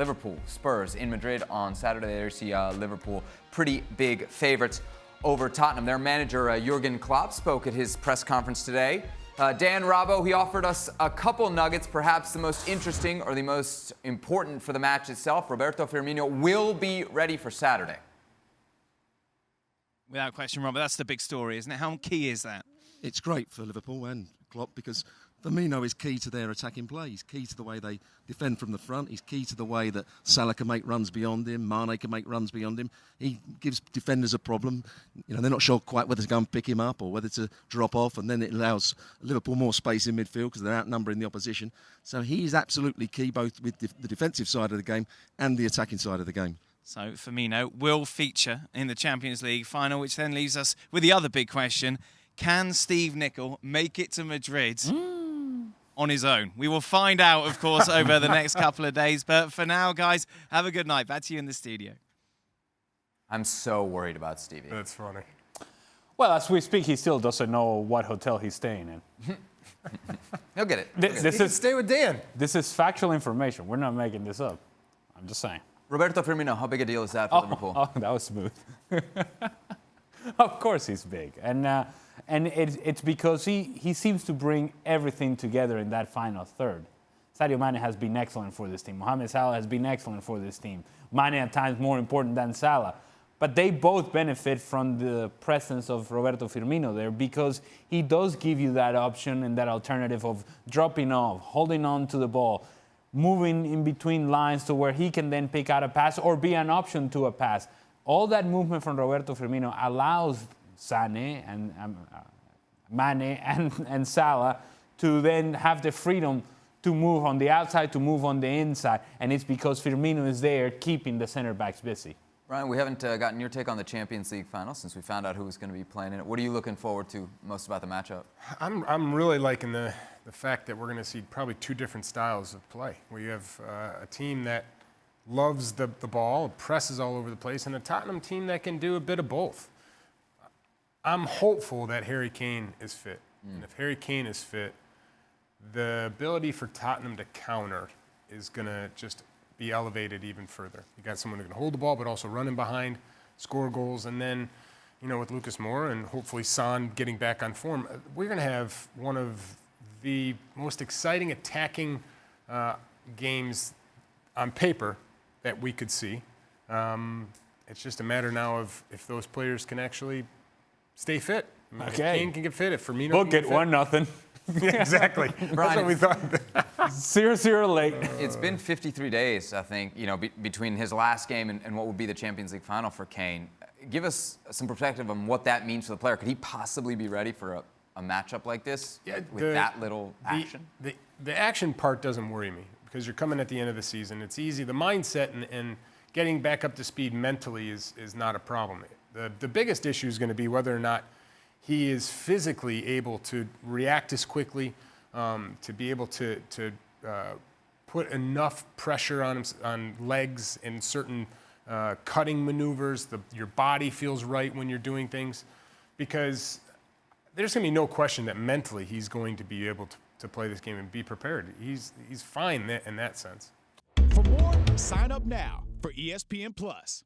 Liverpool, Spurs in Madrid on Saturday. There you see Liverpool pretty big favorites over Tottenham. Their manager, Jurgen Klopp, spoke at his press conference today. Dan Robbo, he offered us a couple nuggets, perhaps the most interesting or the most important for the match itself. Roberto Firmino will be ready for Saturday. Without question, Robert, that's the big story, isn't it? How key is that? It's great for Liverpool and Klopp because Firmino is key to their attacking play. He's key to the way they defend from the front. He's key to the way that Salah can make runs beyond him. Mane can make runs beyond him. He gives defenders a problem. You know, they're not sure quite whether to go and pick him up or whether to drop off, and then it allows Liverpool more space in midfield because they're outnumbering the opposition. So he is absolutely key both with the defensive side of the game and the attacking side of the game. So Firmino will feature in the Champions League final, which then leaves us with the other big question. Can Steve Nicol make it to Madrid on his own? We will find out, of course, over the next couple of days. But for now, guys, have a good night. Back to you in the studio. I'm so worried about Stevie. That's funny. Well, as we speak, he still doesn't know what hotel he's staying in. He'll get it. This is stay with Dan. This is factual information. We're not making this up. I'm just saying. Roberto Firmino, how big a deal is that for Liverpool? Oh, that was smooth. Of course he's big. And it's because he seems to bring everything together in that final third. Sadio Mane has been excellent for this team. Mohamed Salah has been excellent for this team. Mane at times more important than Salah. But they both benefit from the presence of Roberto Firmino there because he does give you that option and that alternative of dropping off, holding on to the ball, moving in between lines to where he can then pick out a pass or be an option to a pass. All that movement from Roberto Firmino allows Mane and Salah to then have the freedom to move on the outside, to move on the inside. And it's because Firmino is there keeping the center backs busy. Ryan, we haven't gotten your take on the Champions League final since we found out who was going to be playing in it. What are you looking forward to most about the matchup? I'm really liking the fact that we're going to see probably two different styles of play. We have a team that loves the ball, presses all over the place, and a Tottenham team that can do a bit of both. I'm hopeful that Harry Kane is fit. And if Harry Kane is fit, the ability for Tottenham to counter is going to just be elevated even further. You got someone who can hold the ball, but also run in behind, score goals, and then, you know, with Lucas Moura and hopefully Son getting back on form, we're going to have one of the most exciting attacking games on paper that we could see. It's just a matter now of if those players can actually stay fit. Okay. If Kane can get fit, if Firmino Book can it, get 1-0. Yeah, exactly. That's what we thought. 0-0 late. It's been 53 days, I think, you know, between his last game and what would be the Champions League final for Kane. Give us some perspective on what that means for the player. Could he possibly be ready for a matchup like this with that little action? The action part doesn't worry me because you're coming at the end of the season. It's easy. The mindset and getting back up to speed mentally is not a problem. The biggest issue is going to be whether or not he is physically able to react as quickly, to be able to put enough pressure on legs in certain cutting maneuvers. Your body feels right when you're doing things, because there's going to be no question that mentally he's going to be able to play this game and be prepared. He's fine in that sense. For more, sign up now for ESPN Plus.